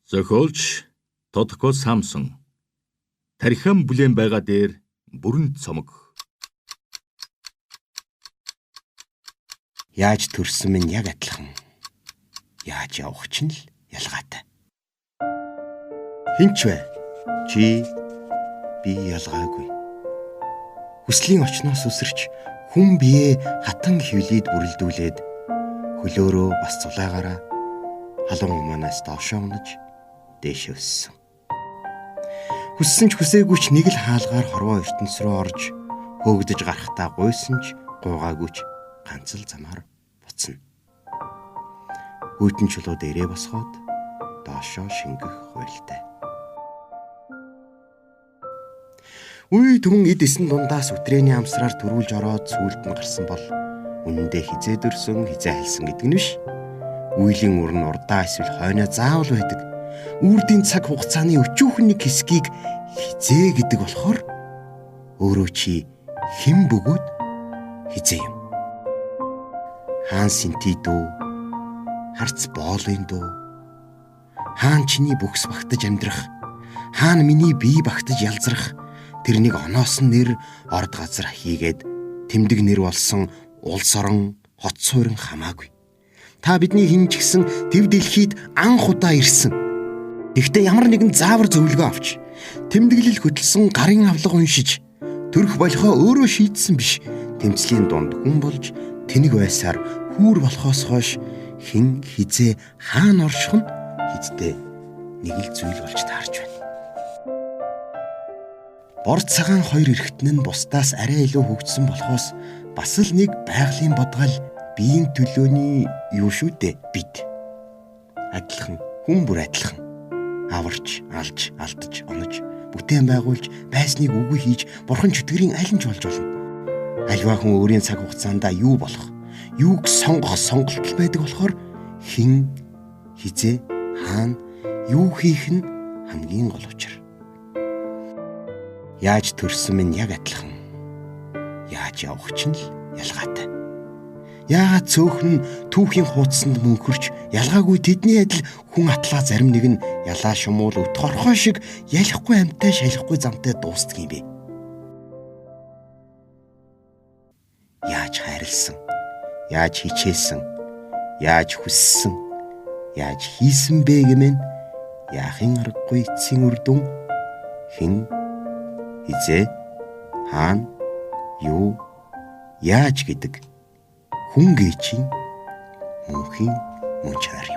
Зохиолч Тодко Самсон. Тархиан бүлээн байгаа дээр бүрэн цомог. Яаж төрсөн минь яг адилхан. Яаж явах ч нь л ялгаатай. Хинч вэ? Чи би ялгаагүй. Хүслийн очноос үсэрч хүн биеэ хатан хөвлөд бүрэлдүүлээд хөлөөрөө бас цулаагаараа халуун манаас доошоо унаж дээш өссөн. Хүссэн ч хүсээгүй ч нэг л хаалгаар хорвоо ертөнц рүү орж хөөгдөж гарахтаа гуйсан ч гуугаагүй ч ганц л замаар буцна. Хүйтэн чулуу дээрээ босгоод доошоо шингэх хуйлтай. Үе түн эд эсэн дундаас өтрээний амсраар төрүүлж ороод сүулт нь гарсан бол үнэндээ хизээ дөрсөн хизээ хэлсэн гэдэг нь биш. Үйлийн үр нь урдаа эсвэл хойноо заавал байдаг. Үрдийн цаг хугацааны өчүүхэн нэг хэсгийг хизээ гэдэг болохоор өөрөө чи хэн бөгөөд хизээ юм. Хаан синти дүү, харц боолын дүү, хаан чиний бүхс багтаж амьдрах, хаан миний бие багтаж ялзрах, тэрнийг оноосон нэр орд газар хийгээд тэмдэг нэр болсон улс орон хот суурин хамаагүй. Та бидний хин ч гэсэн тэв дэлхийд анх удаа ирсэн. Гэхдээ ямар нэгэн заавар зөвлөгөө авч тэмдэглэл хөтлсөн гарын авлага уншиж төрөх болохоо өөрөө шийдсэн биш. Тэмцлийн дунд хүн болж тэнэг байсаар хүүр болохоос хойш хэн хизээ хаана орших нь хидтэй нэг л зүйл болж таарч байна. Бор цагаан хоёр эргэтэн нь бусдаас арай илүү хөгжсөн болохоос бас л нэг байгалийн бодгал биеийн төлөөний юу шүү дээ бид. Адилхан хүн бүр адилхан. Аварч, алж, алдаж, онож, бүтээн байгуулж, байсныг үгүй хийж, бурхан чөтгөрийн аль нь ч болж болно. Альва хүн өөрийн цаг хугацаанд юу болох, юуг сонгох сонголт байдаг болохоор хэн, хизээ, хаана, юу хийх нь хамгийн гол учир. Яаж төрсөн минь яг адилхан. Яаж явах ч нь л ялгаатай. Яагаад цөөхөн түүхийн хуудсанд мөнхөрч ялгаагүй тэдний адил хүн атлаа зарим нэг нь ялаа шумуул өт хорхой шиг ялахгүй амьтай шалахгүй замтай дуустдаг юм бэ? Яаж хайрлсан, яаж хичээсэн, яаж хүссэн, яаж хийсэн бэ гэмээн яахын аргагүй эцсийн үр дүн хэн, хизээ, хаана, юу, яаж гэдэг хүн гээчийн мөнхийн мөн чанар.